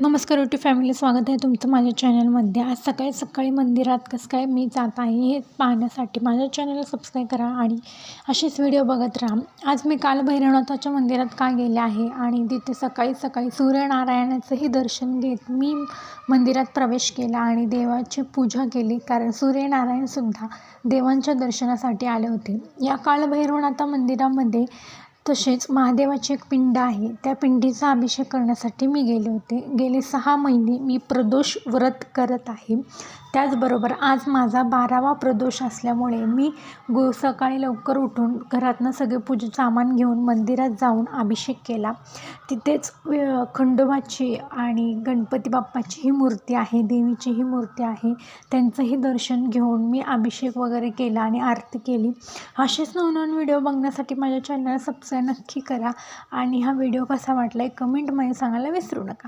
नमस्कार YouTube family, स्वागत आहे तुमचं माझ्या चॅनलमध्ये। आज सकाळी सकाळी मंदिरात कसं काय मी जात आहे हे पाहण्यासाठी माझ्या चॅनलला सबस्क्राईब करा आणि असेच व्हिडिओ बघत राहा। आज मी कालभैरवनाथाच्या मंदिरात का गेले आहे आणि तिथे सकाळी सकाळी सूर्यनारायणाचंही दर्शन घेत मी मंदिरात प्रवेश केला आणि देवाची पूजा केली, कारण सूर्यनारायणसुद्धा देवांच्या दर्शनासाठी आले होते। या कालभैरवनाथ मंदिरामध्ये तसेच महादेवाची एक पिंड आहे, त्या पिंडीचा अभिषेक करण्यासाठी मी गेले होते। गेले 6 महिने मी प्रदोष व्रत करत आहे। त्याचबरोबर आज माझा 12वा प्रदोष असल्यामुळे मी सकाळी लवकर उठून घरातनं सगळे पूजेचं सामान घेऊन मंदिरात जाऊन अभिषेक केला। तिथेच खंडोबाची आणि गणपती बाप्पाचीही मूर्ती आहे, देवीचीही मूर्ती आहे, त्यांचंही दर्शन घेऊन मी अभिषेक वगैरे केला आणि आरती केली। असेच नवनवीन व्हिडिओ बघण्यासाठी माझ्या चॅनलला सबस्क्राईब नक्की करा आणि हा व्हिडिओ कसा वाटला कमेंटमध्ये सांगायला विसरू नका।